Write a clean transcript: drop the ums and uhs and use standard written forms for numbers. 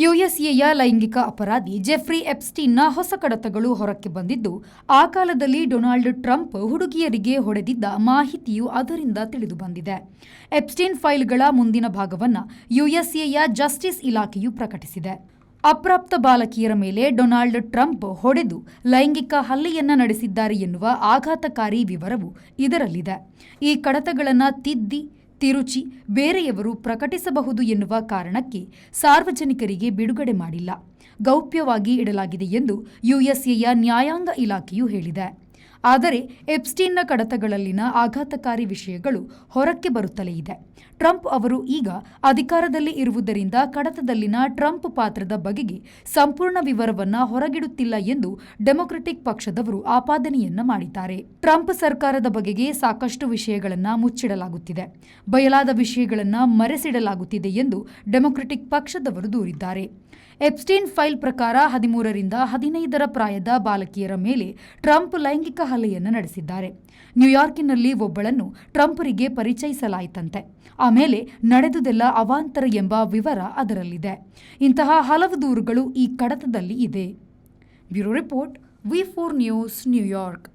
ಯುಎಸ್ಎಯ ಲೈಂಗಿಕ ಅಪರಾಧಿ ಜೆಫ್ರಿ ಎಪ್ಸ್ಟೀನ್ನ ಹೊಸ ಕಡತಗಳು ಹೊರಕ್ಕೆ ಬಂದಿದ್ದು, ಆ ಕಾಲದಲ್ಲಿ ಡೊನಾಲ್ಡ್ ಟ್ರಂಪ್ ಹುಡುಗಿಯರಿಗೆ ಹೊಡೆದಿದ್ದ ಮಾಹಿತಿಯು ಅದರಿಂದ ತಿಳಿದುಬಂದಿದೆ. ಎಪ್ಸ್ಟೀನ್ ಫೈಲ್ಗಳ ಮುಂದಿನ ಭಾಗವನ್ನು ಯುಎಸ್ಎಯ ಜಸ್ಟಿಸ್ ಇಲಾಖೆಯು ಪ್ರಕಟಿಸಿದೆ. ಅಪ್ರಾಪ್ತ ಬಾಲಕಿಯರ ಮೇಲೆ ಡೊನಾಲ್ಡ್ ಟ್ರಂಪ್ ಹೊಡೆದು ಲೈಂಗಿಕ ಹಲ್ಲೆಯನ್ನ ನಡೆಸಿದ್ದಾರೆ ಎನ್ನುವ ಆಘಾತಕಾರಿ ವಿವರವು ಇದರಲ್ಲಿದೆ. ಈ ಕಡತಗಳನ್ನು ತಿರುಚಿ ಬೇರೆಯವರು ಪ್ರಕಟಿಸಬಹುದು ಎನ್ನುವ ಕಾರಣಕ್ಕೆ ಸಾರ್ವಜನಿಕರಿಗೆ ಬಿಡುಗಡೆ ಮಾಡಿಲ್ಲ, ಗೌಪ್ಯವಾಗಿ ಇಡಲಾಗಿದೆ ಎಂದು ಯುಎಸ್ಎಯ ನ್ಯಾಯಾಂಗ ಇಲಾಖೆಯು ಹೇಳಿದೆ. ಆದರೆ ಎಪ್ಸ್ಟೀನ್ನ ಕಡತಗಳಲ್ಲಿನ ಆಘಾತಕಾರಿ ವಿಷಯಗಳು ಹೊರಕ್ಕೆ ಬರುತ್ತಲೇ ಇದೆ. ಟ್ರಂಪ್ ಅವರು ಈಗ ಅಧಿಕಾರದಲ್ಲಿ ಇರುವುದರಿಂದ ಕಡತದಲ್ಲಿನ ಟ್ರಂಪ್ ಪಾತ್ರದ ಬಗೆಗೆ ಸಂಪೂರ್ಣ ವಿವರವನ್ನ ಹೊರಗಿಡುತ್ತಿಲ್ಲ ಎಂದು ಡೆಮೊಕ್ರೆಟಿಕ್ ಪಕ್ಷದವರು ಆಪಾದನೆಯನ್ನ ಮಾಡಿದ್ದಾರೆ. ಟ್ರಂಪ್ ಸರ್ಕಾರದ ಬಗೆಗೆ ಸಾಕಷ್ಟು ವಿಷಯಗಳನ್ನು ಮುಚ್ಚಿಡಲಾಗುತ್ತಿದೆ, ಬಯಲಾದ ವಿಷಯಗಳನ್ನು ಮರೆಸಿಡಲಾಗುತ್ತಿದೆ ಎಂದು ಡೆಮೊಕ್ರೆಟಿಕ್ ಪಕ್ಷದವರು ದೂರಿದ್ದಾರೆ. ಎಪ್ಸ್ಟೀನ್ ಫೈಲ್ ಪ್ರಕಾರ 13 ರಿಂದ 15 ಪ್ರಾಯದ ಬಾಲಕಿಯರ ಮೇಲೆ ಟ್ರಂಪ್ ಲೈಂಗಿಕ ಹಲ್ಲೆಯನ್ನು ನಡೆಸಿದ್ದಾರೆ. ನ್ಯೂಯಾರ್ಕಿನಲ್ಲಿ ಒಬ್ಬಳನ್ನು ಟ್ರಂಪರಿಗೆ ಪರಿಚಯಿಸಲಾಯಿತಂತೆ. ಆಮೇಲೆ ನಡೆದುದೆಲ್ಲ ಅವಾಂತರ ಎಂಬ ವಿವರ ಅದರಲ್ಲಿದೆ. ಇಂತಹ ಹಲವು ದೂರುಗಳು ಈ ಕಡತದಲ್ಲಿ ಇದೆ. ಬ್ಯೂರೋ ರಿಪೋರ್ಟ್, ವಿ4 ನ್ಯೂಸ್, ನ್ಯೂಯಾರ್ಕ್.